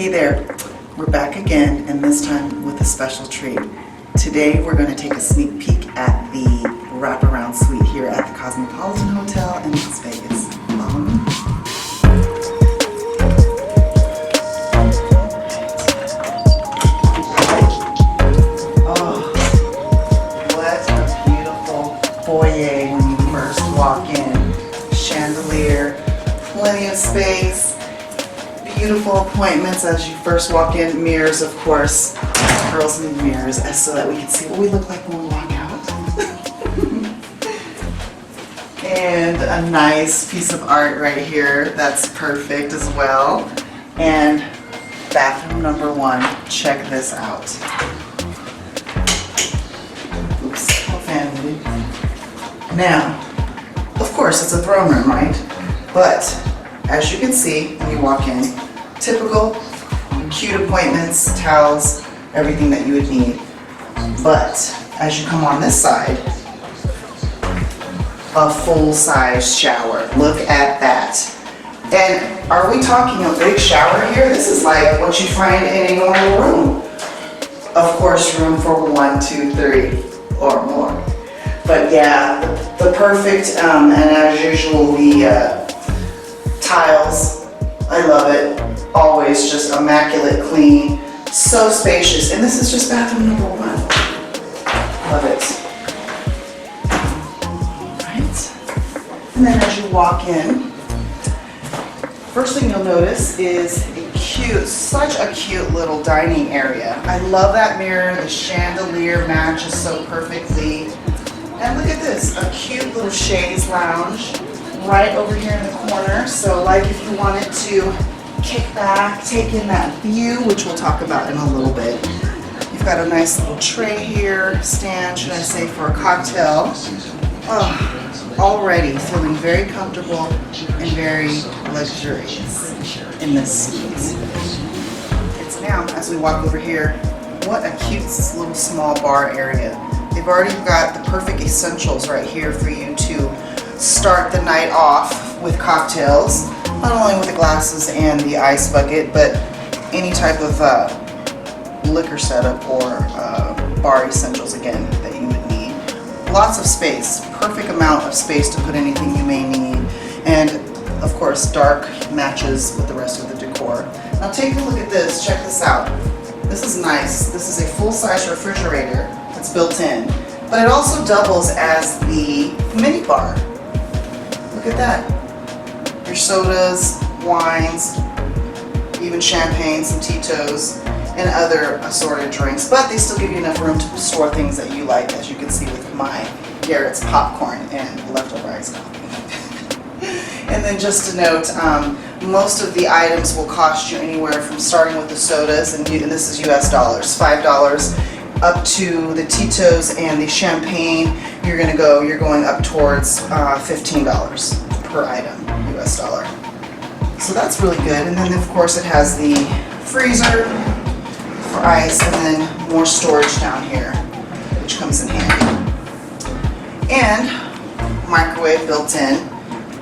Hey there, we're back again, and this time with a special treat. Today we're going to take a sneak peek at the wraparound suite here at the Cosmopolitan Hotel in Las Vegas. Oh, what a beautiful foyer when you first walk in. Chandelier, plenty of space. Beautiful appointments as you first walk in. Mirrors, of course. Girls need mirrors so that we can see what we look like when we walk out. And a nice piece of art right here. That's perfect as well. And bathroom number one. Check this out. Oops, profanity. Now, of course, it's a throne room, right? But as you can see when you walk in, typical cute appointments, towels, everything that you would need. But as you come on this side, a full-size shower. Look at that. And are we talking a big shower here? This is like what you find in a normal room. Of course, room for 1, 2, 3 or more. But yeah, the perfect, and as usual, the tiles, I love it. Always just immaculate, clean, so spacious. And this is just bathroom number one. Love it. Alright. And then as you walk in, first thing you'll notice is a cute, such a cute little dining area. I love that mirror. The chandelier matches so perfectly. And look at this, a cute little chaise lounge right over here in the corner. So like if you wanted to kick back, take in that view, which we'll talk about in a little bit. You've got a nice little tray here, stand, should I say, for a cocktail. Oh, already feeling very comfortable and very luxurious in this suite. It's now, as we walk over here, what a cute little small bar area. They've already got the perfect essentials right here for you to start the night off with cocktails. Not only with the glasses and the ice bucket, but any type of liquor setup or bar essentials, again, that you would need. Lots of space, perfect amount of space to put anything you may need. And of course, dark matches with the rest of the decor. Now take a look at this, check this out. This is nice. This is a full-size refrigerator that's built in, but it also doubles as the mini bar. Look at that. Your sodas, wines, even champagne, some Tito's, and other assorted drinks. But they still give you enough room to store things that you like, as you can see with my Garrett's popcorn and leftover iced coffee. And then just to note, most of the items will cost you anywhere from starting with the sodas, and this is US dollars, $5, up to the Tito's and the champagne. You're going up towards $15 per item, US dollar. So that's really good. And then of course it has the freezer for ice, and then more storage down here, which comes in handy. And microwave built in,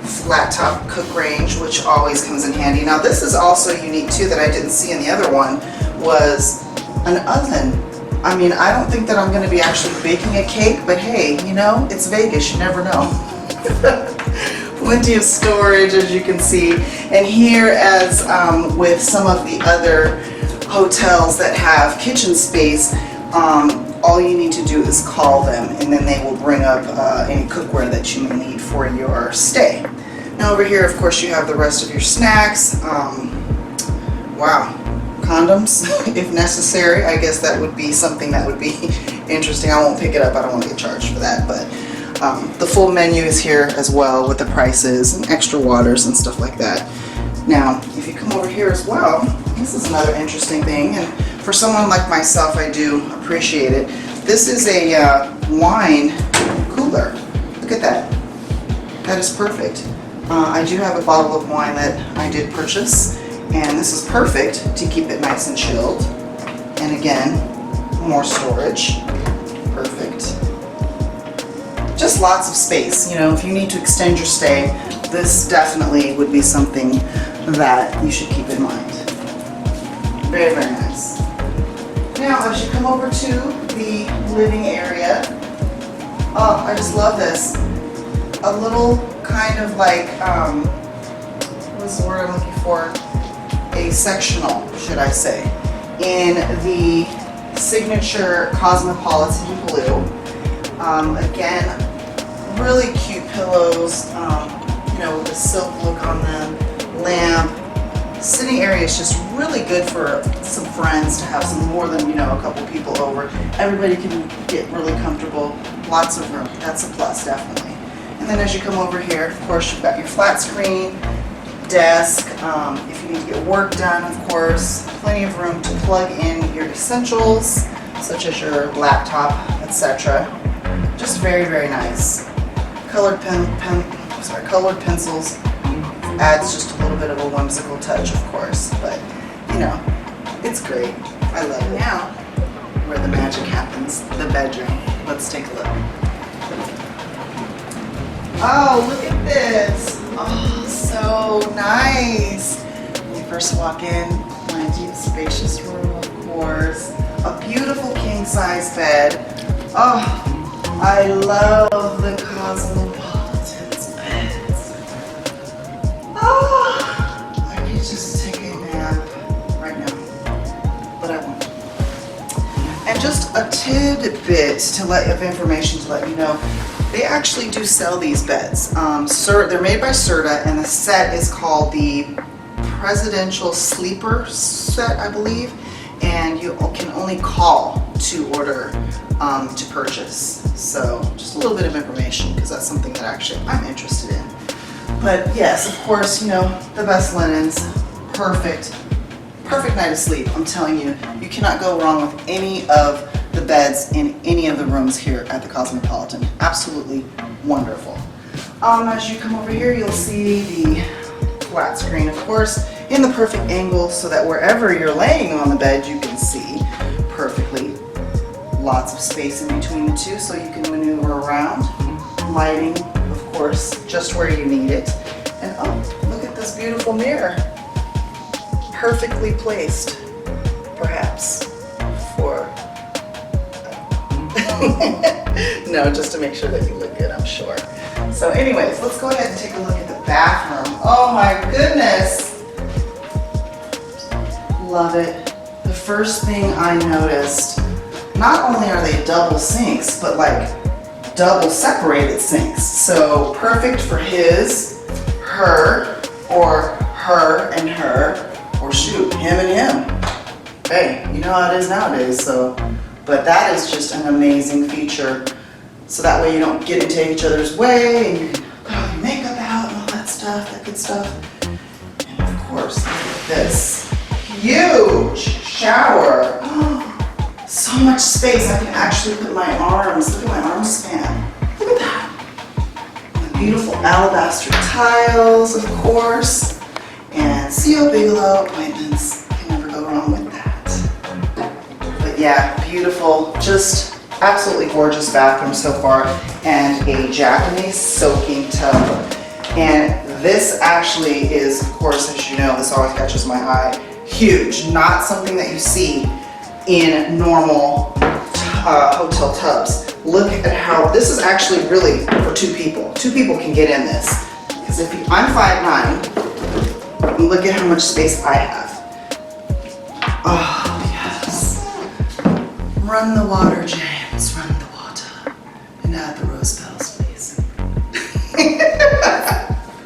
flat top cook range, which always comes in handy. Now this is also unique too that I didn't see in the other one, was an oven. I mean, I don't think that I'm going to be actually baking a cake, but hey, you know, it's Vegas, you never know. Plenty of storage, as you can see. And here, as with some of the other hotels that have kitchen space, all you need to do is call them, and then they will bring up any cookware that you may need for your stay. Now over here, of course, you have the rest of your snacks. Wow. Condoms, if necessary. I guess that would be something that would be interesting. I won't pick it up. I don't want to get charged for that. But the full menu is here as well with the prices and extra waters and stuff like that. Now, if you come over here as well, this is another interesting thing. And for someone like myself, I do appreciate it. This is a wine cooler. Look at that. That is perfect. I do have a bottle of wine that I did purchase. And this is perfect to keep it nice and chilled. And again, more storage. Perfect. Just lots of space. You know, if you need to extend your stay, this definitely would be something that you should keep in mind. Very, very nice. Now, as you come over to the living area, oh, I just love this. A little kind of like, what's the word I'm looking for? A sectional, should I say, in the signature Cosmopolitan blue. Again, really cute pillows, you know, with a silk look on them, lamp. Sitting area is just really good for some friends to have some more than, you know, a couple people over. Everybody can get really comfortable, lots of room. That's a plus, definitely. And then as you come over here, of course, you've got your flat screen, desk, if you need to get work done, of course, plenty of room to plug in your essentials, such as your laptop, etc. Just very, very nice. Colored colored pencils adds just a little bit of a whimsical touch, of course, but you know, it's great. I love it. Now, where the magic happens, the bedroom. Let's take a look. Oh, look at this. Oh, so nice. When you first walk in, plenty of spacious room, of course. A beautiful king-size bed. Oh, I love the Cosmopolitan's beds. Oh, I could just take a nap right now, but I won't. And just a tidbit of information to let you know, they actually do sell these beds. They're made by Serta, and the set is called the Presidential Sleeper Set, I believe, and you can only call to order to purchase. So just a little bit of information, because that's something that actually I'm interested in. But yes, of course, you know, the best linens, perfect night of sleep. I'm telling you, you cannot go wrong with any of the beds in any of the rooms here at the Cosmopolitan. Absolutely wonderful. As you come over here, you'll see the flat screen, of course, in the perfect angle so that wherever you're laying on the bed, you can see perfectly. Lots of space in between the two so you can maneuver around. Lighting, of course, just where you need it. And oh, look at this beautiful mirror. Perfectly placed, perhaps, for no, just to make sure that you look good, I'm sure. So anyways, let's go ahead and take a look at the bathroom. Oh my goodness. Love it. The first thing I noticed, not only are they double sinks, but like double separated sinks. So perfect for his, her, or her and her, or shoot, him and him. Hey, you know how it is nowadays, so. But that is just an amazing feature. So that way you don't get into each other's way and you can put all your makeup out and all that stuff, that good stuff. And of course, look at this huge shower. Oh, so much space. I can actually put my arms, look at my arm span. Look at that. And the beautiful alabaster tiles, of course. And CO Bigelow appointments. Can never go wrong with that. Yeah, beautiful, just absolutely gorgeous bathroom so far, and a Japanese soaking tub. And this actually is, of course, as you know, this always catches my eye, huge. Not something that you see in normal hotel tubs. Look at how, this is actually really for two people. Two people can get in this. Because I'm 5'9", and look at how much space I have. Oh. Run the water, James, run the water. And add the rose petals, please.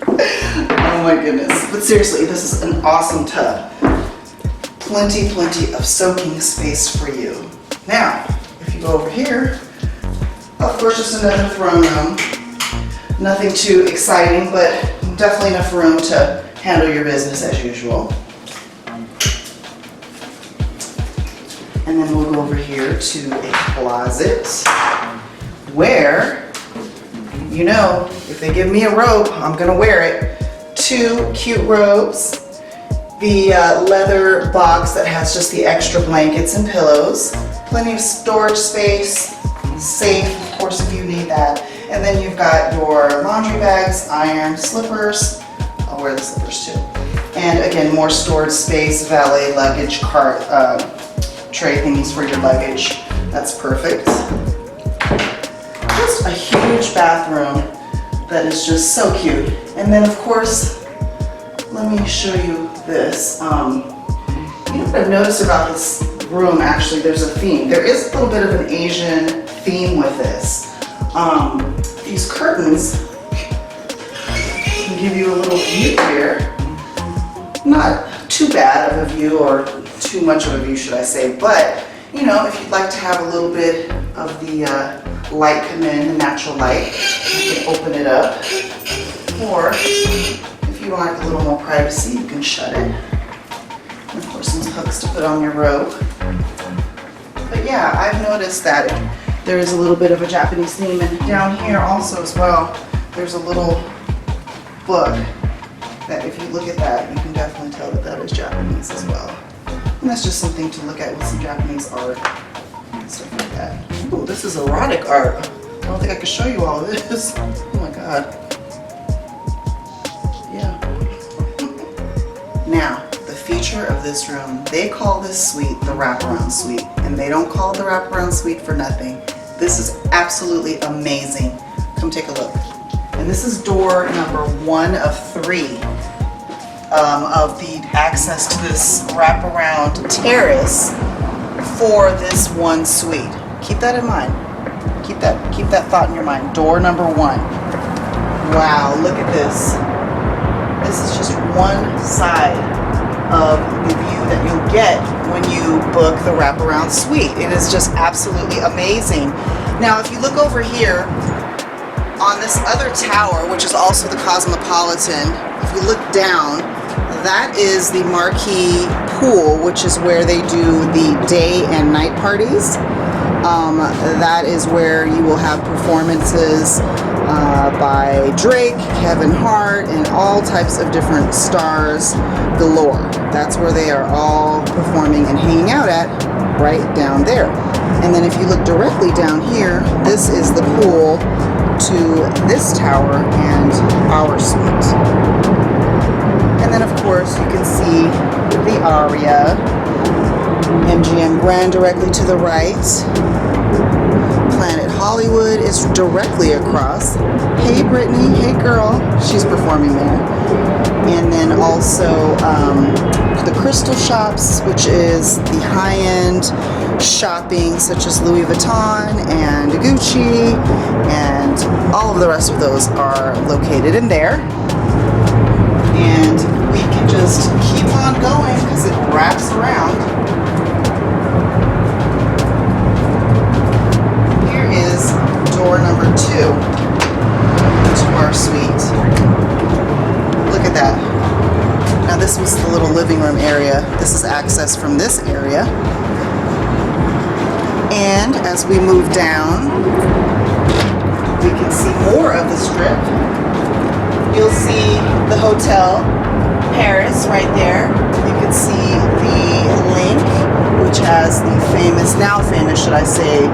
Oh my goodness. But seriously, this is an awesome tub. Plenty of soaking space for you. Now, if you go over here, of course, just another throne room. Nothing too exciting, but definitely enough room to handle your business as usual. And then we'll go over here to a closet where, you know, if they give me a robe, I'm gonna wear it. Two cute robes. The leather box that has just the extra blankets and pillows. Plenty of storage space, safe, of course, if you need that. And then you've got your laundry bags, iron, slippers. I'll wear the slippers too. And again, more storage space, valet luggage cart, tray thingies for your luggage. That's perfect. Just a huge bathroom that is just so cute. And then of course, let me show you this. You know what I've noticed about this room, actually, there's a theme. There is a little bit of an Asian theme with this. These curtains can give you a little view here. Not too bad of a view, or too much of a view, should I say, but you know, if you'd like to have a little bit of the light come in, the natural light, you can open it up. Or if you want a little more privacy, you can shut it. And of course, some hooks to put on your robe. But yeah, I've noticed that there is a little bit of a Japanese theme, and down here also as well, there's a little book that if you look at that, you can definitely tell that that is Japanese as well. And that's just something to look at with some Japanese art and stuff like that. Ooh, this is erotic art. I don't think I can show you all of this. Oh my God. Yeah. Now, the feature of this room, they call this suite the wraparound suite, and they don't call it the wraparound suite for nothing. This is absolutely amazing. Come take a look. And this is door number 1 of 3 of the access to this wraparound terrace for this one suite. Keep that in mind. Keep that thought in your mind. Door number 1. Wow, look at this. This is just one side of the view that you'll get when you book the wraparound suite. It is just absolutely amazing. Now, if you look over here on this other tower, which is also the Cosmopolitan, if you look down, that is the marquee pool, which is where they do the day and night parties. That is where you will have performances by Drake, Kevin Hart, and all types of different stars galore. That's where they are all performing and hanging out at, right down there. And then if you look directly down here, this is the pool to this tower and our suite. And then of course you can see the Aria, MGM Grand directly to the right. Planet Hollywood is directly across. Hey Brittany, hey girl, she's performing there. And then also the Crystal Shops, which is the high-end shopping such as Louis Vuitton and Gucci, and all of the rest of those are located in there. And we can just keep on going because it wraps around. Here is door number 2 to our suite. Look at that. Now this was the little living room area. This is access from this area. And as we move down, we can see more of the strip. You'll see the Hotel Paris right there. You can see the link, which has the famous, now famous should I say,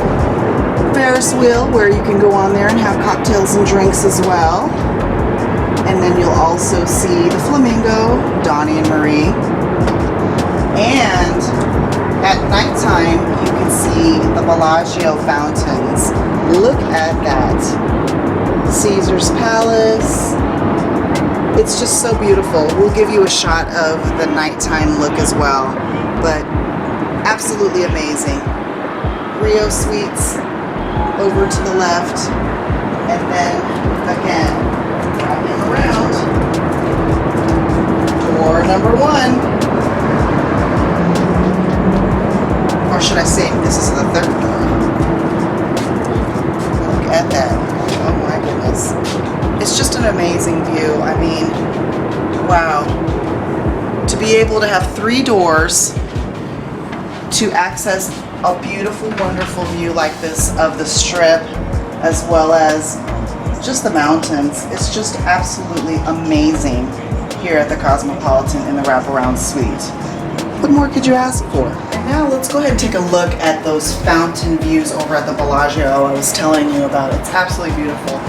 Ferris wheel, where you can go on there and have cocktails and drinks as well. And then you'll also see the Flamingo, Donnie and Marie. And at nighttime, you can see the Bellagio fountains. Look at that. Caesar's Palace. It's just so beautiful. We'll give you a shot of the nighttime look as well, but absolutely amazing. Rio Suites over to the left, and then again, wrapping around, door number 1. Or should I say, this is the 3rd door. Look at that. Oh my goodness. It's just an amazing view. I mean, wow. To be able to have 3 doors to access a beautiful, wonderful view like this of the strip, as well as just the mountains. It's just absolutely amazing here at the Cosmopolitan in the wraparound suite. What more could you ask for? And now let's go ahead and take a look at those fountain views over at the Bellagio I was telling you about. It's absolutely beautiful.